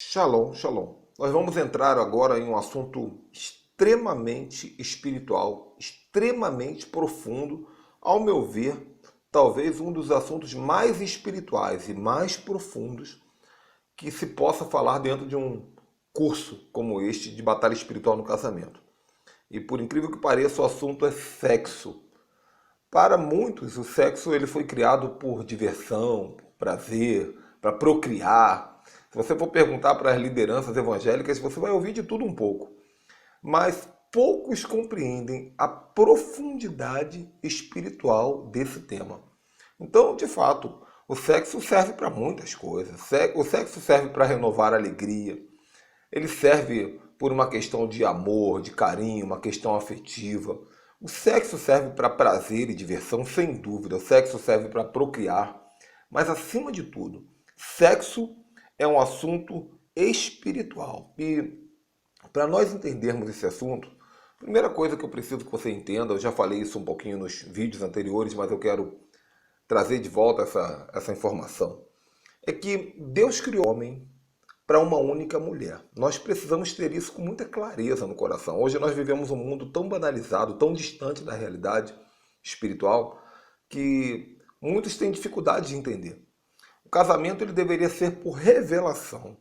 Shalom, shalom. Nós vamos entrar agora em um assunto extremamente espiritual, extremamente profundo, ao meu ver, talvez um dos assuntos mais espirituais e mais profundos que se possa falar dentro de um curso como este de batalha espiritual no casamento. E por incrível que pareça, o assunto é sexo. Para muitos, o sexo ele foi criado por diversão, por prazer, para procriar. Se você for perguntar para as lideranças evangélicas, você vai ouvir de tudo um pouco. Mas poucos compreendem a profundidade espiritual desse tema. Então, de fato, o sexo serve para muitas coisas. O sexo serve para renovar a alegria. Ele serve por uma questão de amor, de carinho, uma questão afetiva. O sexo serve para prazer e diversão, sem dúvida. O sexo serve para procriar. Mas, acima de tudo, sexo é um assunto espiritual. E para nós entendermos esse assunto, a primeira coisa que eu preciso que você entenda, eu já falei isso um pouquinho nos vídeos anteriores, mas eu quero trazer de volta essa informação, é que Deus criou o homem para uma única mulher. Nós precisamos ter isso com muita clareza no coração. Hoje nós vivemos um mundo tão banalizado, tão distante da realidade espiritual, que muitos têm dificuldade de entender. O casamento ele deveria ser por revelação.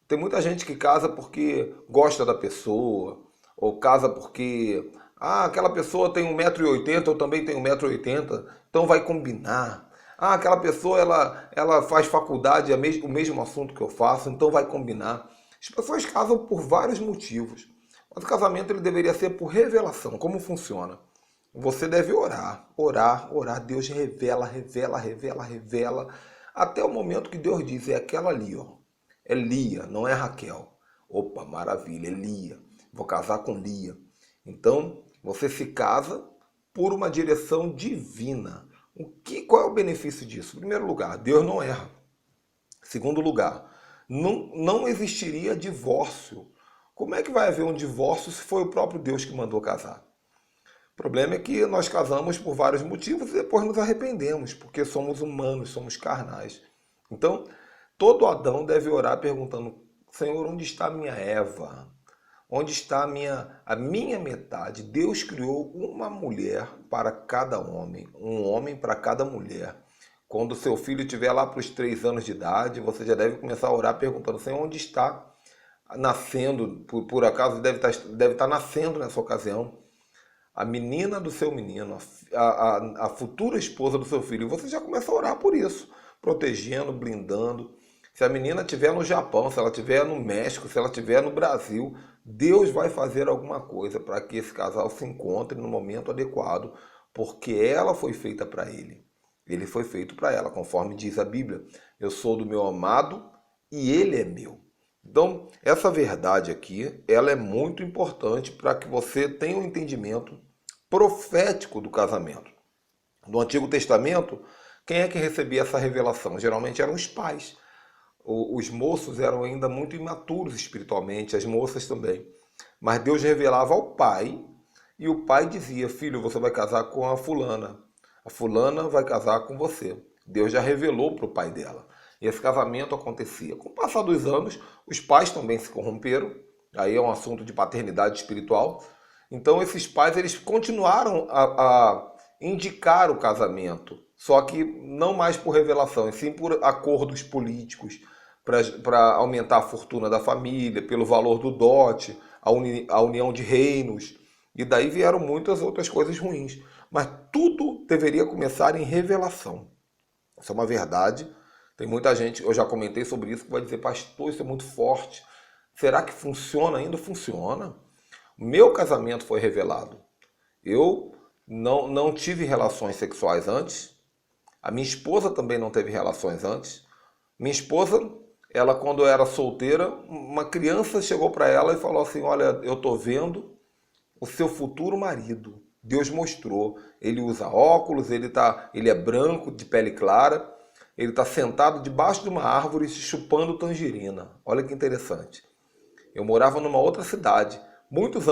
Tem muita gente que casa porque gosta da pessoa, ou casa porque aquela pessoa tem 1,80 m, eu também tenho 1,80 m, então vai combinar. Aquela pessoa ela faz faculdade, é o mesmo assunto que eu faço, então vai combinar. As pessoas casam por vários motivos, mas o casamento ele deveria ser por revelação. Como funciona? Você deve orar, orar, orar. Deus revela, revela, revela, revela, até o momento que Deus diz, é aquela ali, ó. É Lia, não é Raquel. Opa, maravilha, é Lia. Vou casar com Lia. Então, você se casa por uma direção divina. Qual é o benefício disso? Em primeiro lugar, Deus não erra. Segundo lugar, não existiria divórcio. Como é que vai haver um divórcio se foi o próprio Deus que mandou casar? O problema é que nós casamos por vários motivos e depois nos arrependemos, porque somos humanos, somos carnais. Então, todo Adão deve orar perguntando, Senhor, onde está a minha Eva? Onde está a minha metade? Deus criou uma mulher para cada homem, um homem para cada mulher. Quando seu filho estiver lá para os 3 anos de idade, você já deve começar a orar perguntando, Senhor, onde está nascendo, por acaso deve estar nascendo nessa ocasião, a menina do seu menino, a futura esposa do seu filho. E você já começa a orar por isso, protegendo, blindando. Se a menina estiver no Japão, se ela estiver no México, se ela estiver no Brasil, Deus vai fazer alguma coisa para que esse casal se encontre no momento adequado, porque ela foi feita para ele. Ele foi feito para ela, conforme diz a Bíblia. Eu sou do meu amado e ele é meu. Então, essa verdade aqui, ela é muito importante para que você tenha um entendimento profético do casamento. No Antigo Testamento, quem é que recebia essa revelação? Geralmente eram os pais. Os moços eram ainda muito imaturos espiritualmente, as moças também. Mas Deus revelava ao pai, e o pai dizia, filho, você vai casar com a fulana vai casar com você. Deus já revelou para o pai dela. E esse casamento acontecia. Com o passar dos anos, os pais também se corromperam. Aí é um assunto de paternidade espiritual. Então esses pais eles continuaram a indicar o casamento. Só que não mais por revelação, e sim por acordos políticos, para aumentar a fortuna da família, pelo valor do dote, a união de reinos. E daí vieram muitas outras coisas ruins. Mas tudo deveria começar em revelação. Isso é uma verdade. Tem muita gente, eu já comentei sobre isso, que vai dizer, pastor, isso é muito forte. Será que funciona ainda? Funciona. O meu casamento foi revelado. Eu não tive relações sexuais antes. A minha esposa também não teve relações antes. Minha esposa, ela quando era solteira, uma criança chegou para ela e falou assim, olha, eu estou vendo o seu futuro marido. Deus mostrou. Ele usa óculos, ele é branco, de pele clara. Ele está sentado debaixo de uma árvore chupando tangerina. Olha que interessante. Eu morava numa outra cidade, muitos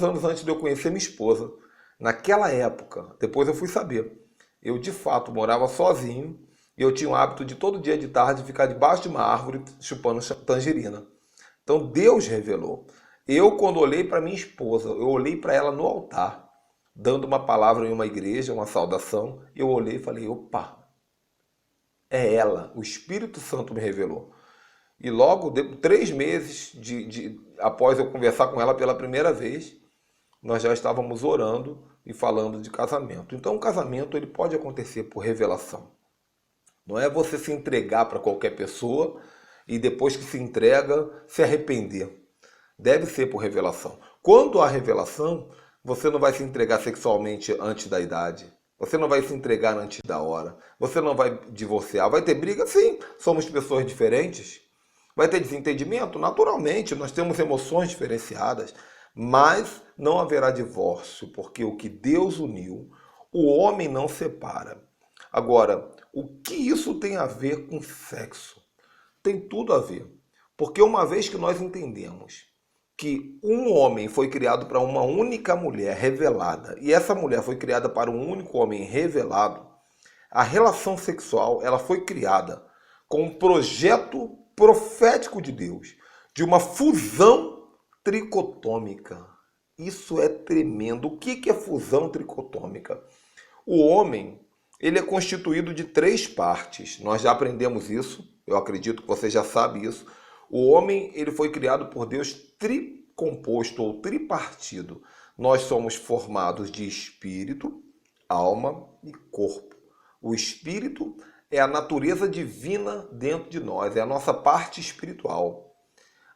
anos antes de eu conhecer minha esposa. Naquela época, depois eu fui saber, eu de fato morava sozinho E eu tinha o hábito de todo dia de tarde ficar debaixo de uma árvore chupando tangerina. Então Deus revelou. Eu, quando olhei para minha esposa, eu olhei para ela no altar, dando uma palavra em uma igreja, uma saudação, eu olhei e falei, opa, é ela, o Espírito Santo me revelou. E logo, 3 meses após eu conversar com ela pela primeira vez, nós já estávamos orando e falando de casamento. Então o casamento ele pode acontecer por revelação. Não é você se entregar para qualquer pessoa e depois que se entrega, se arrepender. Deve ser por revelação. Quando há revelação, você não vai se entregar sexualmente antes da idade. Você não vai se entregar antes da hora. Você não vai divorciar. Vai ter briga? Sim, somos pessoas diferentes. Vai ter desentendimento? Naturalmente, nós temos emoções diferenciadas. Mas não haverá divórcio, porque o que Deus uniu, o homem não separa. Agora, o que isso tem a ver com sexo? Tem tudo a ver. Porque uma vez que nós entendemos que um homem foi criado para uma única mulher revelada, e essa mulher foi criada para um único homem revelado, a relação sexual ela foi criada com um projeto profético de Deus, de uma fusão tricotômica. Isso é tremendo. O que é fusão tricotômica? O homem ele é constituído de 3 partes. Nós já aprendemos isso. Eu acredito que você já sabe isso. O homem ele foi criado por Deus tricomposto ou tripartido. Nós somos formados de espírito, alma e corpo. O espírito é a natureza divina dentro de nós, é a nossa parte espiritual.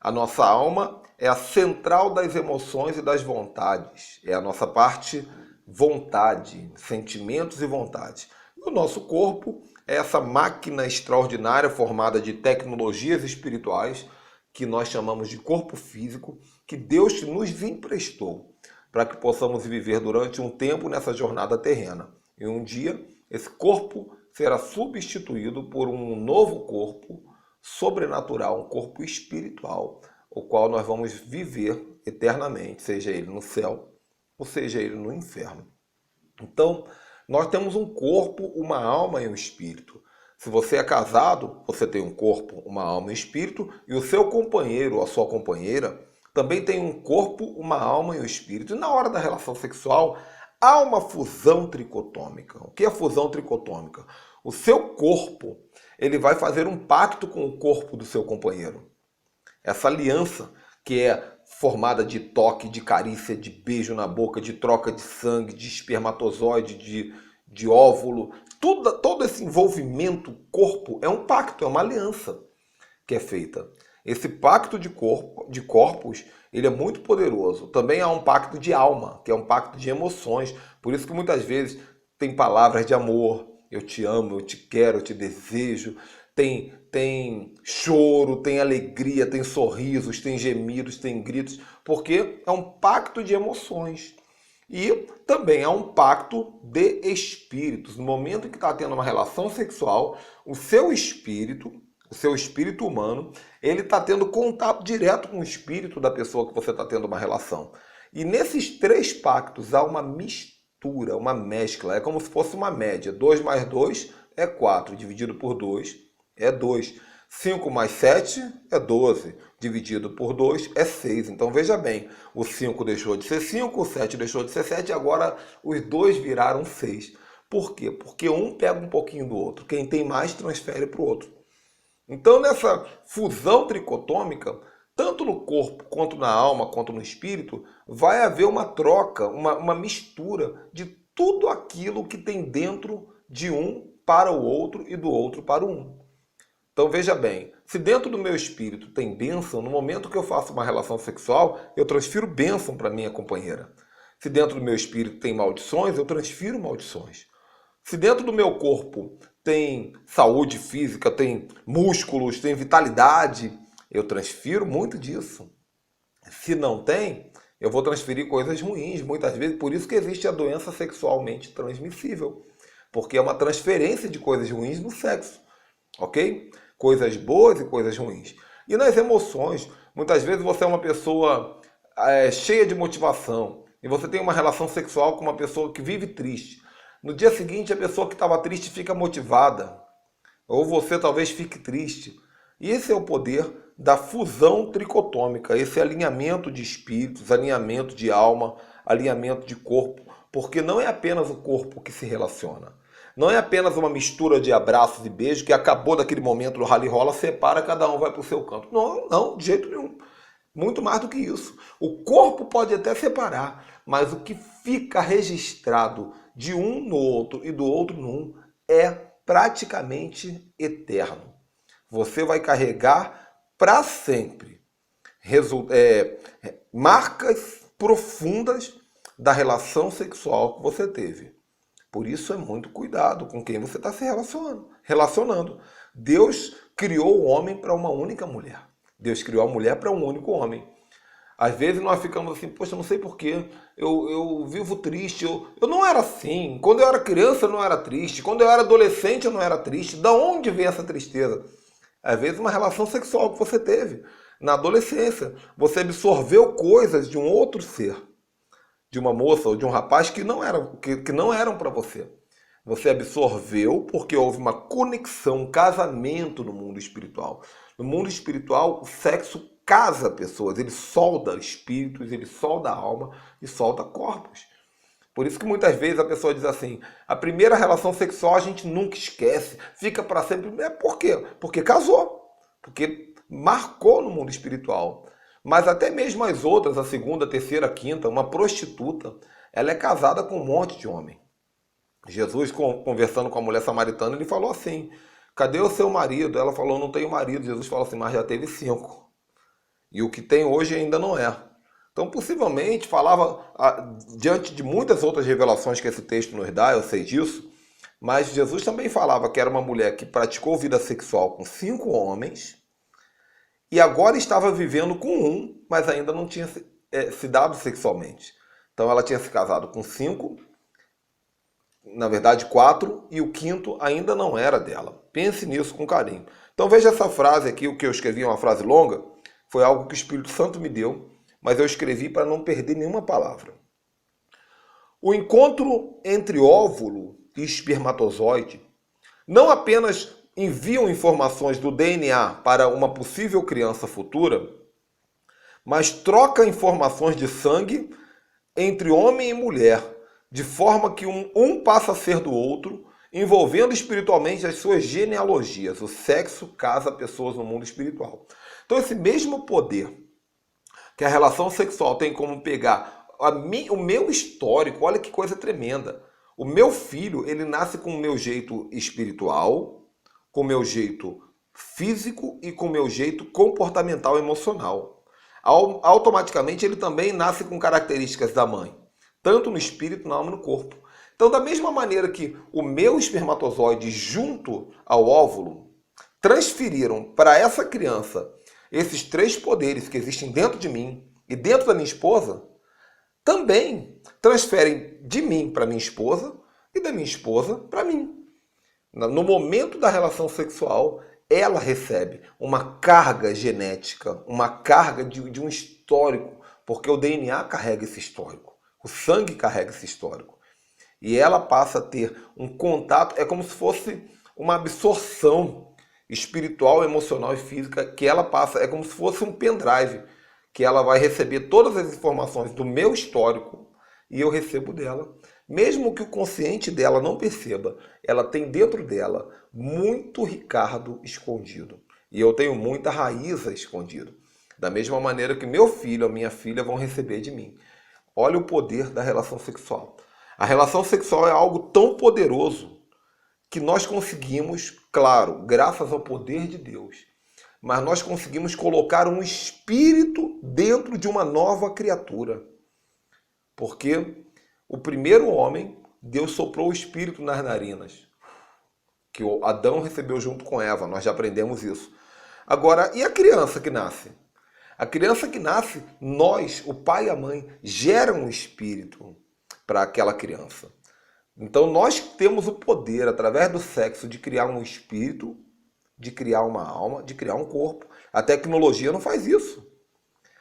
A nossa alma é a central das emoções e das vontades. É a nossa parte vontade, sentimentos e vontades. E o nosso corpo é essa máquina extraordinária formada de tecnologias espirituais que nós chamamos de corpo físico, que Deus nos emprestou para que possamos viver durante um tempo nessa jornada terrena. E um dia esse corpo será substituído por um novo corpo sobrenatural, um corpo espiritual, o qual nós vamos viver eternamente, seja ele no céu ou seja ele no inferno. Então, nós temos um corpo, uma alma e um espírito. Se você é casado, você tem um corpo, uma alma e um espírito, e o seu companheiro ou a sua companheira também tem um corpo, uma alma e um espírito. E na hora da relação sexual, há uma fusão tricotômica. O que é fusão tricotômica? O seu corpo ele vai fazer um pacto com o corpo do seu companheiro. Essa aliança que é formada de toque, de carícia, de beijo na boca, de troca de sangue, de espermatozoide, de óvulo, todo esse envolvimento corpo é um pacto, é uma aliança que é feita. Esse pacto de corpos, ele é muito poderoso. Também há um pacto de alma, que é um pacto de emoções. Por isso que muitas vezes tem palavras de amor, eu te amo, eu te quero, eu te desejo. Tem choro, tem alegria, tem sorrisos, tem gemidos, tem gritos, porque é um pacto de emoções. E também é um pacto de espíritos. No momento em que está tendo uma relação sexual, o seu espírito humano, ele está tendo contato direto com o espírito da pessoa que você está tendo uma relação. E nesses 3 pactos há uma mistura, uma mescla. É como se fosse uma média. 2 mais 2 é 4, dividido por 2 é 2. 5 mais 7 é 12, dividido por 2 é 6. Então veja bem, o 5 deixou de ser 5, o 7 deixou de ser 7, e agora os 2 viraram 6. Por quê? Porque um pega um pouquinho do outro. Quem tem mais transfere para o outro. Então nessa fusão tricotômica, tanto no corpo, quanto na alma, quanto no espírito, vai haver uma troca, uma mistura de tudo aquilo que tem dentro de um para o outro e do outro para o um. Então veja bem, se dentro do meu espírito tem bênção, no momento que eu faço uma relação sexual, eu transfiro bênção para minha companheira. Se dentro do meu espírito tem maldições, eu transfiro maldições. Se dentro do meu corpo tem saúde física, tem músculos, tem vitalidade, eu transfiro muito disso. Se não tem, eu vou transferir coisas ruins, muitas vezes. Por isso que existe a doença sexualmente transmissível. Porque é uma transferência de coisas ruins no sexo. Ok? Coisas boas e coisas ruins. E nas emoções, muitas vezes você é uma pessoa cheia de motivação e você tem uma relação sexual com uma pessoa que vive triste. No dia seguinte, a pessoa que estava triste fica motivada. ou você talvez fique triste. E esse é o poder da fusão tricotômica, esse alinhamento de espíritos, alinhamento de alma, alinhamento de corpo, porque não é apenas o corpo que se relaciona. Não é apenas uma mistura de abraços e beijos que acabou daquele momento do rally rola, separa, cada um vai para o seu canto. Não, não, de jeito nenhum. Muito mais do que isso. O corpo pode até separar, mas o que fica registrado de um no outro e do outro num é praticamente eterno. Você vai carregar para sempre marcas profundas da relação sexual que você teve. Por isso é muito cuidado com quem você está se relacionando. Deus criou o homem para uma única mulher. Deus criou a mulher para um único homem. Às vezes nós ficamos assim, poxa, não sei porquê, eu vivo triste, eu não era assim. Quando eu era criança eu não era triste, quando eu era adolescente eu não era triste. Da onde vem essa tristeza? Às vezes uma relação sexual que você teve na adolescência. Você absorveu coisas de um outro ser, de uma moça ou de um rapaz que não eram para você. Você absorveu porque houve uma conexão, um casamento no mundo espiritual. No mundo espiritual, o sexo casa pessoas, ele solda espíritos, ele solda alma e solda corpos. Por isso que muitas vezes a pessoa diz assim, a primeira relação sexual a gente nunca esquece, fica para sempre. Por quê? Porque casou, porque marcou no mundo espiritual. Mas até mesmo as outras, a segunda, a terceira, a quinta, uma prostituta, ela é casada com um monte de homem. Jesus, conversando com a mulher samaritana, ele falou assim, cadê o seu marido? Ela falou, não tenho marido. Jesus falou assim, mas já teve 5. E o que tem hoje ainda não é. Então, possivelmente, falava, diante de muitas outras revelações que esse texto nos dá, eu sei disso, mas Jesus também falava que era uma mulher que praticou vida sexual com 5 homens e agora estava vivendo com um, mas ainda não tinha se dado sexualmente. Então, ela tinha se casado com 5, na verdade 4, e o 5º ainda não era dela. Pense nisso com carinho. Então, veja essa frase aqui, o que eu escrevi é uma frase longa, foi algo que o Espírito Santo me deu, mas eu escrevi para não perder nenhuma palavra. O encontro entre óvulo e espermatozoide não apenas enviam informações do DNA para uma possível criança futura, mas troca informações de sangue entre homem e mulher, de forma que um passa a ser do outro, envolvendo espiritualmente as suas genealogias. O sexo casa pessoas no mundo espiritual. Então esse mesmo poder que a relação sexual tem como pegar o meu histórico, olha que coisa tremenda. O meu filho, ele nasce com o meu jeito espiritual, com o meu jeito físico e com o meu jeito comportamental e emocional. Automaticamente ele também nasce com características da mãe, tanto no espírito, na alma e no corpo. Então, da mesma maneira que o meu espermatozoide junto ao óvulo transferiram para essa criança esses 3 poderes que existem dentro de mim e dentro da minha esposa, também transferem de mim para minha esposa e da minha esposa para mim. No momento da relação sexual, ela recebe uma carga genética, uma carga de um histórico, porque o DNA carrega esse histórico, o sangue carrega esse histórico. E ela passa a ter um contato, é como se fosse uma absorção espiritual, emocional e física que ela passa, é como se fosse um pendrive, que ela vai receber todas as informações do meu histórico e eu recebo dela. Mesmo que o consciente dela não perceba, ela tem dentro dela muito Ricardo escondido. E eu tenho muita Raíza escondido. Da mesma maneira que meu filho, a minha filha vão receber de mim. Olha o poder da relação sexual. A relação sexual é algo tão poderoso que nós conseguimos, claro, graças ao poder de Deus, mas nós conseguimos colocar um espírito dentro de uma nova criatura. Porque o primeiro homem, Deus soprou o espírito nas narinas, que o Adão recebeu junto com Eva, nós já aprendemos isso. Agora, e a criança que nasce? A criança que nasce, nós, o pai e a mãe, geram um espírito para aquela criança. Então nós temos o poder, através do sexo, de criar um espírito, de criar uma alma, de criar um corpo. A tecnologia não faz isso.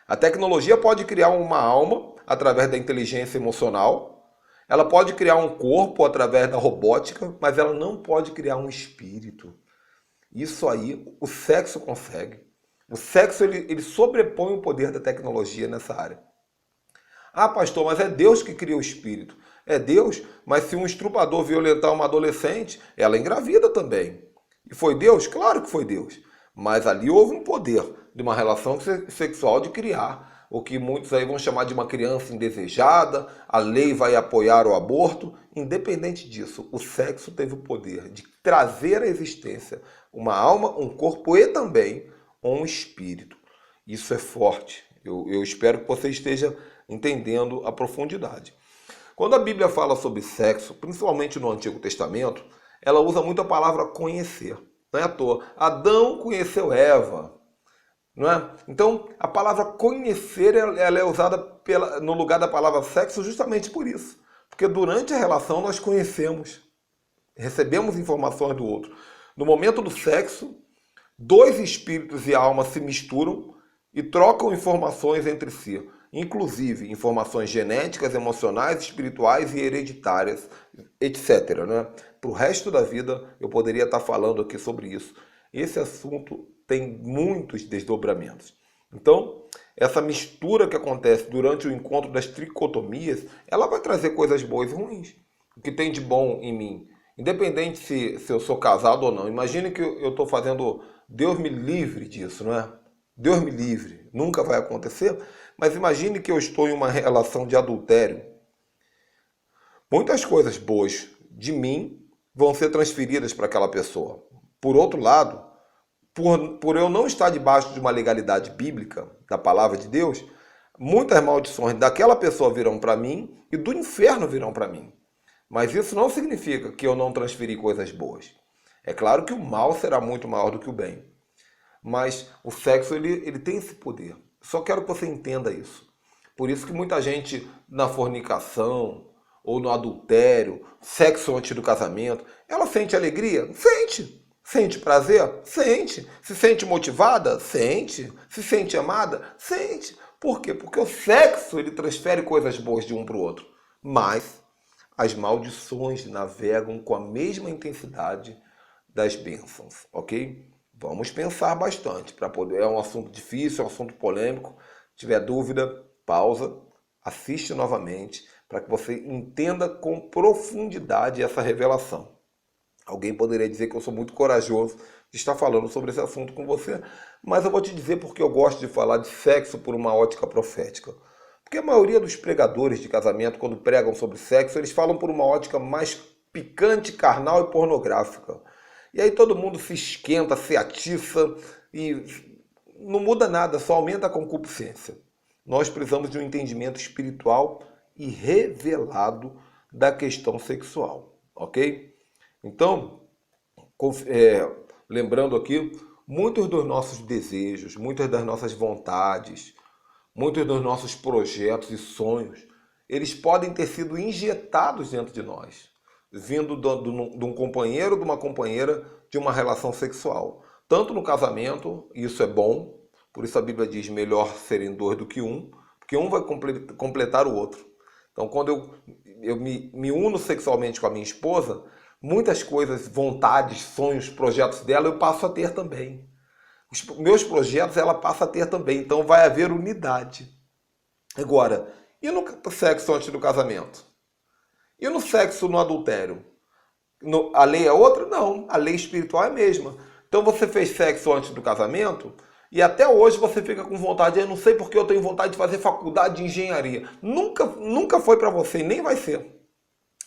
A tecnologia pode criar uma alma através da inteligência emocional, ela pode criar um corpo através da robótica, mas ela não pode criar um espírito. Isso aí o sexo consegue. O sexo ele sobrepõe o poder da tecnologia nessa área. Ah, pastor, mas é Deus que cria o espírito. É Deus, mas se um estuprador violentar uma adolescente, ela engravida também. E foi Deus? Claro que foi Deus. Mas ali houve um poder de uma relação sexual de criar o que muitos aí vão chamar de uma criança indesejada. A lei vai apoiar o aborto. Independente disso, o sexo teve o poder de trazer à existência uma alma, um corpo e também um espírito. Isso é forte. Eu espero que você esteja entendendo a profundidade. Quando a Bíblia fala sobre sexo, principalmente no Antigo Testamento, ela usa muito a palavra conhecer. Não é à toa. Adão conheceu Eva. Não é? Então, a palavra conhecer ela é usada no lugar da palavra sexo justamente por isso. Porque durante a relação nós conhecemos, recebemos informações do outro. No momento do sexo, dois espíritos e almas se misturam e trocam informações entre si. Inclusive informações genéticas, emocionais, espirituais e hereditárias, etc. Né? Para o resto da vida, eu poderia estar falando aqui sobre isso. Esse assunto tem muitos desdobramentos. Então, essa mistura que acontece durante o encontro das tricotomias, ela vai trazer coisas boas e ruins. O que tem de bom em mim, independente se eu sou casado ou não. Imagine que eu estou fazendo, Deus me livre disso, não é? Deus me livre, nunca vai acontecer. Mas imagine que eu estou em uma relação de adultério. Muitas coisas boas de mim vão ser transferidas para aquela pessoa. Por outro lado, por eu não estar debaixo de uma legalidade bíblica, da palavra de Deus, muitas maldições daquela pessoa virão para mim e do inferno virão para mim. Mas isso não significa que eu não transferi coisas boas. É claro que o mal será muito maior do que o bem. Mas o sexo ele tem esse poder. Só quero que você entenda isso. Por isso que muita gente na fornicação ou no adultério, sexo antes do casamento, ela sente alegria? Sente. Sente prazer? Sente. Se sente motivada? Sente. Se sente amada? Sente. Por quê? Porque o sexo ele transfere coisas boas de um para o outro. Mas as maldições navegam com a mesma intensidade das bênçãos, ok? Vamos pensar bastante para poder. É um assunto difícil, é um assunto polêmico. Se tiver dúvida, pausa, assiste novamente para que você entenda com profundidade essa revelação. Alguém poderia dizer que eu sou muito corajoso de estar falando sobre esse assunto com você, mas eu vou te dizer porque eu gosto de falar de sexo por uma ótica profética. Porque a maioria dos pregadores de casamento, quando pregam sobre sexo, eles falam por uma ótica mais picante, carnal e pornográfica. E aí todo mundo se esquenta, se atiça e não muda nada, só aumenta a concupiscência. Nós precisamos de um entendimento espiritual e revelado da questão sexual, ok? Então, lembrando aqui, muitos dos nossos desejos, muitas das nossas vontades, muitos dos nossos projetos e sonhos, eles podem ter sido injetados dentro de nós, vindo de um companheiro, de uma companheira, de uma relação sexual. Tanto no casamento, isso é bom, por isso a Bíblia diz melhor serem dois do que um, porque um vai completar o outro. Então, quando eu me uno sexualmente com a minha esposa, muitas coisas, vontades, sonhos, projetos dela, eu passo a ter também. Os meus projetos ela passa a ter também, então vai haver unidade. Agora, e no sexo antes do casamento? E no sexo no adultério? A lei é outra? Não, a lei espiritual é a mesma. Então você fez sexo antes do casamento e até hoje você fica com vontade, eu não sei porque eu tenho vontade de fazer faculdade de engenharia. Nunca foi para você e nem vai ser.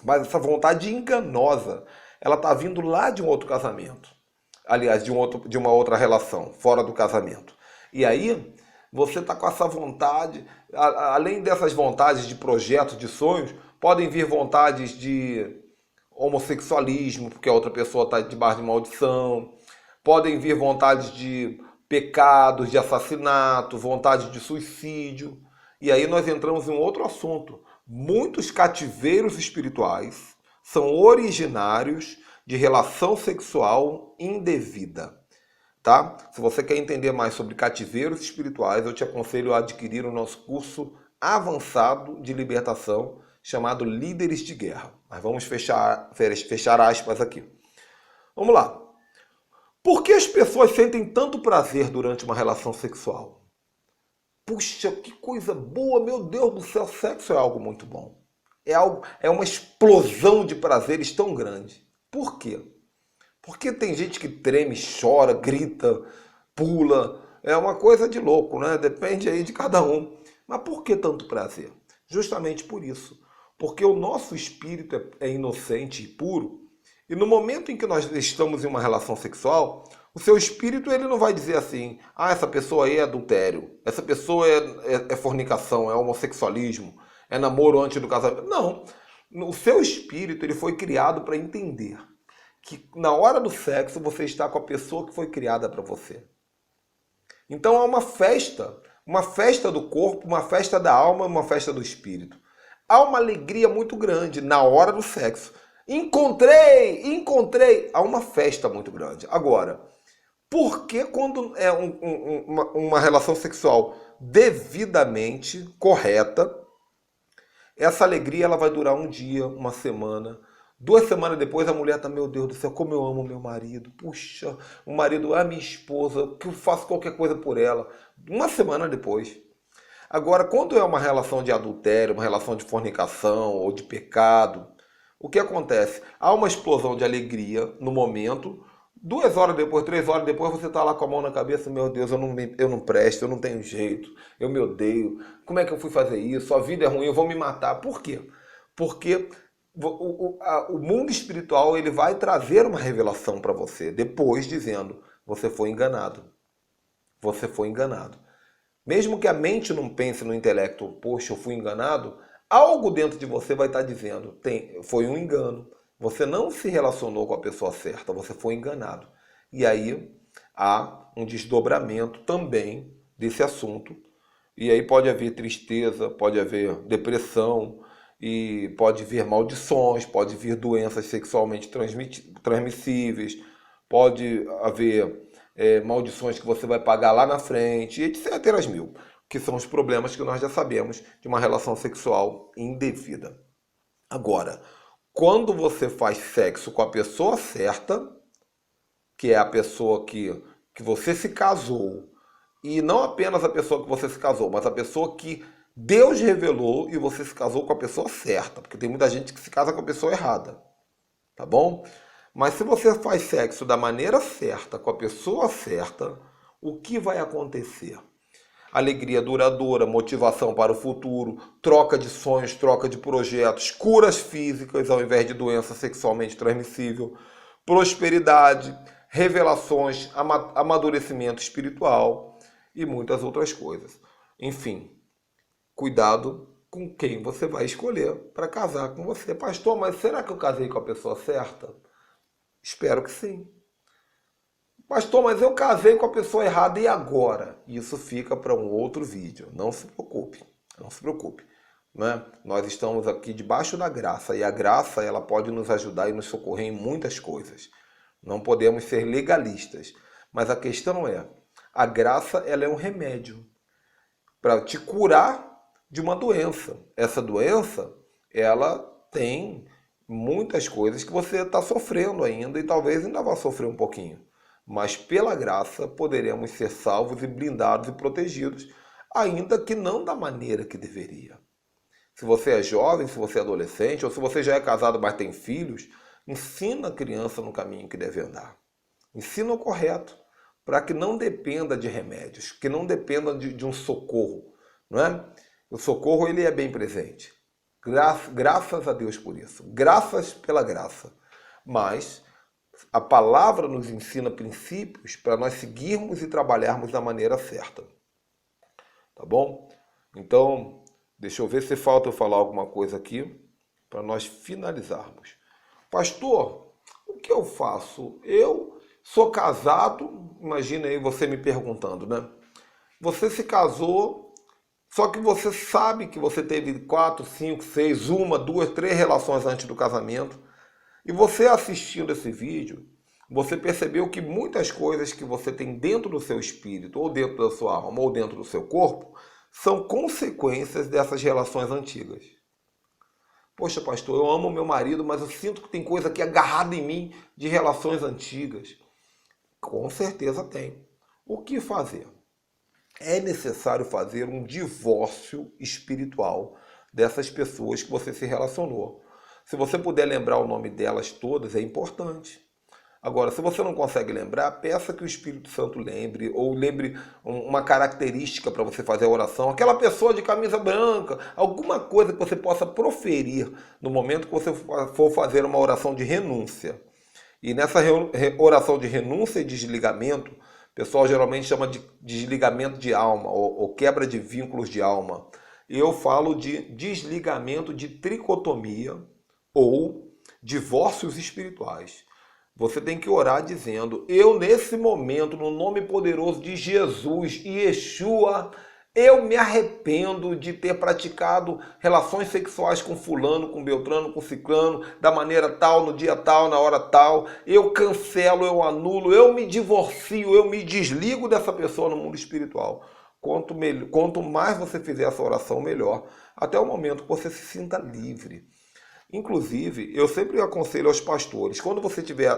Mas essa vontade enganosa, ela está vindo lá de um outro casamento. Aliás, de uma outra relação, fora do casamento. E aí, você está com essa vontade, além dessas vontades de projetos, de sonhos, podem vir vontades de homossexualismo, porque a outra pessoa está debaixo de maldição. Podem vir vontades de pecados, de assassinato, vontade de suicídio. E aí nós entramos em um outro assunto. Muitos cativeiros espirituais são originários de relação sexual indevida, tá? Se você quer entender mais sobre cativeiros espirituais, eu te aconselho a adquirir o nosso curso avançado de libertação chamado Líderes de Guerra. Mas vamos fechar aspas aqui. Vamos lá. Por que as pessoas sentem tanto prazer durante uma relação sexual? Puxa, que coisa boa, meu Deus do céu, sexo é algo muito bom. É uma explosão de prazeres tão grande. Por quê? Porque tem gente que treme, chora, grita, pula. É uma coisa de louco, né? Depende aí de cada um. Mas por que tanto prazer? Justamente por isso. Porque o nosso espírito é inocente e puro. E no momento em que nós estamos em uma relação sexual, o seu espírito ele não vai dizer assim: ah, essa pessoa aí é adultério, essa pessoa é fornicação, é homossexualismo, é namoro antes do casamento. Não. O seu espírito ele foi criado para entender que na hora do sexo você está com a pessoa que foi criada para você. Então é uma festa do corpo, uma festa da alma, uma festa do espírito. Há uma alegria muito grande na hora do sexo. Encontrei! Há uma festa muito grande. Agora, por que quando é uma relação sexual devidamente correta, essa alegria ela vai durar um dia, uma semana, 2 semanas depois a mulher tá, meu Deus do céu, como eu amo meu marido. Puxa, o marido é a minha esposa, que eu faço qualquer coisa por ela. 1 semana depois. Agora, quando é uma relação de adultério, uma relação de fornicação ou de pecado, o que acontece? Há uma explosão de alegria no momento. 2 horas depois, 3 horas depois, você está lá com a mão na cabeça, meu Deus, eu não presto, eu não tenho jeito, eu me odeio, como é que eu fui fazer isso? A vida é ruim, eu vou me matar. Por quê? Porque o mundo espiritual ele vai trazer uma revelação para você, depois dizendo, você foi enganado. Você foi enganado. Mesmo que a mente não pense no intelecto, poxa, eu fui enganado, algo dentro de você vai estar dizendo, foi um engano. Você não se relacionou com a pessoa certa, você foi enganado. E aí há um desdobramento também desse assunto. E aí pode haver tristeza, pode haver depressão, e pode vir maldições, pode vir doenças sexualmente transmissíveis, pode haver maldições que você vai pagar lá na frente, etc. mil, que são os problemas que nós já sabemos de uma relação sexual indevida. Agora, quando você faz sexo com a pessoa certa, que é a pessoa que você se casou, e não apenas a pessoa que você se casou, mas a pessoa que Deus revelou e você se casou com a pessoa certa, porque tem muita gente que se casa com a pessoa errada, tá bom? Mas se você faz sexo da maneira certa, com a pessoa certa, o que vai acontecer? Alegria duradoura, motivação para o futuro, troca de sonhos, troca de projetos, curas físicas ao invés de doença sexualmente transmissível, prosperidade, revelações, amadurecimento espiritual e muitas outras coisas. Enfim, cuidado com quem você vai escolher para casar com você. Pastor, mas será que eu casei com a pessoa certa? Espero que sim. Pastor, mas eu casei com a pessoa errada e agora? Isso fica para um outro vídeo. Não se preocupe. Não se preocupe. Né? Nós estamos aqui debaixo da graça e a graça ela pode nos ajudar e nos socorrer em muitas coisas. Não podemos ser legalistas. Mas a questão é, a graça ela é um remédio para te curar de uma doença. Essa doença, ela tem muitas coisas que você está sofrendo ainda e talvez ainda vá sofrer um pouquinho. Mas pela graça poderemos ser salvos e blindados e protegidos, ainda que não da maneira que deveria. Se você é jovem, se você é adolescente, ou se você já é casado, mas tem filhos, ensina a criança no caminho que deve andar. Ensina o correto, para que não dependa de remédios, que não dependa de um socorro. Não é? O socorro ele é bem presente. Graças a Deus por isso. Graças pela graça. Mas a palavra nos ensina princípios para nós seguirmos e trabalharmos da maneira certa. Tá bom? Então, deixa eu ver se falta eu falar alguma coisa aqui para nós finalizarmos. Pastor, o que eu faço? Eu sou casado, imagina aí você me perguntando, né? Você se casou, só que você sabe que você teve 4, 5, 6, 1, 2, 3 relações antes do casamento. E você assistindo esse vídeo, você percebeu que muitas coisas que você tem dentro do seu espírito, ou dentro da sua alma, ou dentro do seu corpo, são consequências dessas relações antigas. Poxa, pastor, eu amo meu marido, mas eu sinto que tem coisa aqui agarrada em mim de relações antigas. Com certeza tem. O que fazer? É necessário fazer um divórcio espiritual dessas pessoas que você se relacionou. Se você puder lembrar o nome delas todas, é importante. Agora, se você não consegue lembrar, peça que o Espírito Santo lembre, ou lembre uma característica para você fazer a oração. Aquela pessoa de camisa branca, alguma coisa que você possa proferir no momento que você for fazer uma oração de renúncia. E nessa oração de renúncia e desligamento, o pessoal geralmente chama de desligamento de alma ou quebra de vínculos de alma. Eu falo de desligamento de tricotomia ou divórcios espirituais. Você tem que orar dizendo: eu nesse momento, no nome poderoso de Jesus e Yeshua, eu me arrependo de ter praticado relações sexuais com fulano, com beltrano, com ciclano, da maneira tal, no dia tal, na hora tal. Eu cancelo, eu anulo, eu me divorcio, eu me desligo dessa pessoa no mundo espiritual. Quanto mais você fizer essa oração, melhor. Até o momento que você se sinta livre. Inclusive, eu sempre aconselho aos pastores, quando você tiver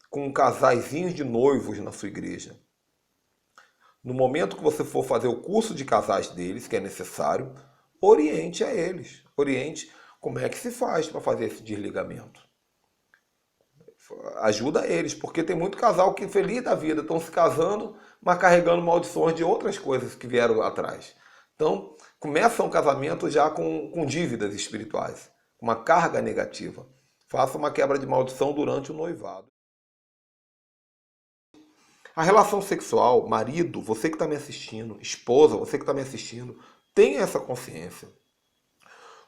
com casaizinhos de noivos na sua igreja, no momento que você for fazer o curso de casais deles, que é necessário, oriente a eles. Oriente como é que se faz para fazer esse desligamento. Ajuda eles, porque tem muito casal que feliz da vida estão se casando, mas carregando maldições de outras coisas que vieram atrás. Então, começa um casamento já com dívidas espirituais, uma carga negativa. Faça uma quebra de maldição durante o noivado. A relação sexual, marido, você que está me assistindo, esposa, você que está me assistindo, tenha essa consciência.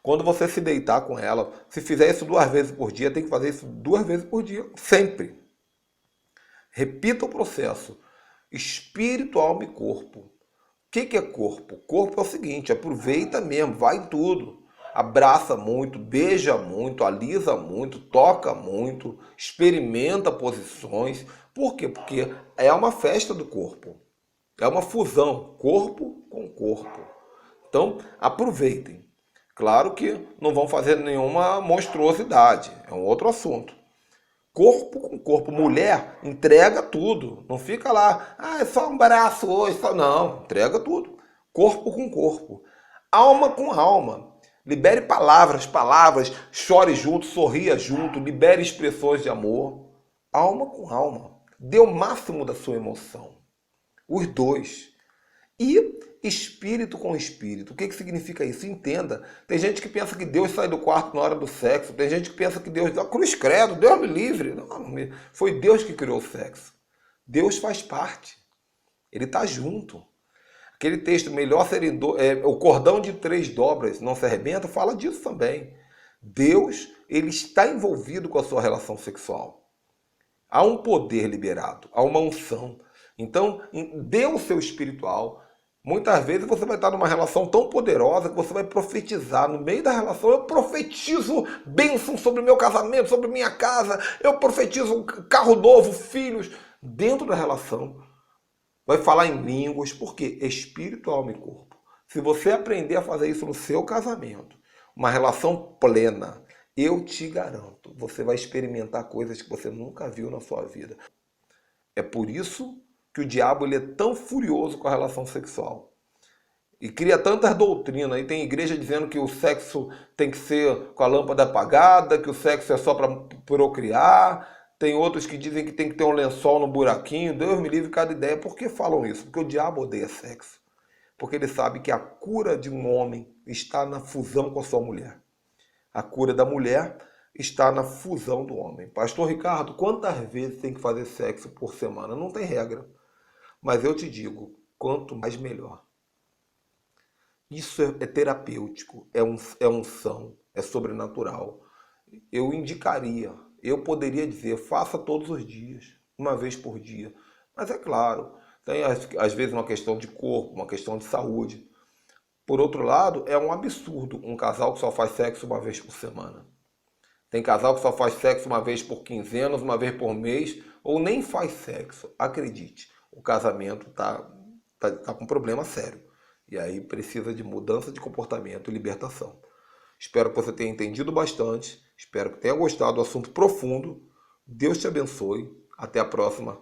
Quando você se deitar com ela, se fizer isso 2 vezes por dia, tem que fazer isso 2 vezes por dia, sempre. Repita o processo. Espírito, alma e corpo. O que é corpo? Corpo é o seguinte, aproveita mesmo, vai em tudo. Abraça muito, beija muito, alisa muito, toca muito, experimenta posições. Por quê? Porque é uma festa do corpo. É uma fusão, corpo com corpo. Então, aproveitem. Claro que não vão fazer nenhuma monstruosidade, é um outro assunto. Corpo com corpo. Mulher, entrega tudo. Não fica lá, é só um braço hoje. Só... Não, entrega tudo. Corpo com corpo. Alma com alma. Libere palavras, chore junto, sorria junto, libere expressões de amor. Alma com alma. Dê o máximo da sua emoção. Os dois. E espírito com espírito. O que significa isso? Entenda. Tem gente que pensa que Deus sai do quarto na hora do sexo. Tem gente que pensa que Deus... Cruz credo, Deus me livre. Não, foi Deus que criou o sexo. Deus faz parte. Ele está junto. Aquele texto, melhor serem o cordão de 3 dobras não se arrebenta, fala disso também. Deus, ele está envolvido com a sua relação sexual. Há um poder liberado, há uma unção. Então, dê o seu espiritual. Muitas vezes você vai estar numa relação tão poderosa que você vai profetizar. No meio da relação, eu profetizo bênção sobre o meu casamento, sobre minha casa. Eu profetizo um carro novo, filhos. Dentro da relação, vai falar em línguas. Por quê? Espírito, alma e corpo. Se você aprender a fazer isso no seu casamento, uma relação plena, eu te garanto, você vai experimentar coisas que você nunca viu na sua vida. É por isso que o diabo ele é tão furioso com a relação sexual. E cria tantas doutrinas. E tem igreja dizendo que o sexo tem que ser com a lâmpada apagada, que o sexo é só para procriar. Tem outros que dizem que tem que ter um lençol no buraquinho. Deus me livre cada ideia. Por que falam isso? Porque o diabo odeia sexo. Porque ele sabe que a cura de um homem está na fusão com a sua mulher. A cura da mulher está na fusão do homem. Pastor Ricardo, quantas vezes tem que fazer sexo por semana? Não tem regra. Mas eu te digo, quanto mais melhor. Isso é terapêutico, é unção, é sobrenatural. Eu indicaria, eu poderia dizer, faça todos os dias, 1 vez por dia. Mas é claro, tem às vezes uma questão de corpo, uma questão de saúde. Por outro lado, é um absurdo um casal que só faz sexo 1 vez por semana. Tem casal que só faz sexo 1 vez por quinzenas, 1 vez por mês, ou nem faz sexo. Acredite, o casamento tá com problema sério. E aí precisa de mudança de comportamento e libertação. Espero que você tenha entendido bastante. Espero que tenha gostado do assunto profundo. Deus te abençoe. Até a próxima.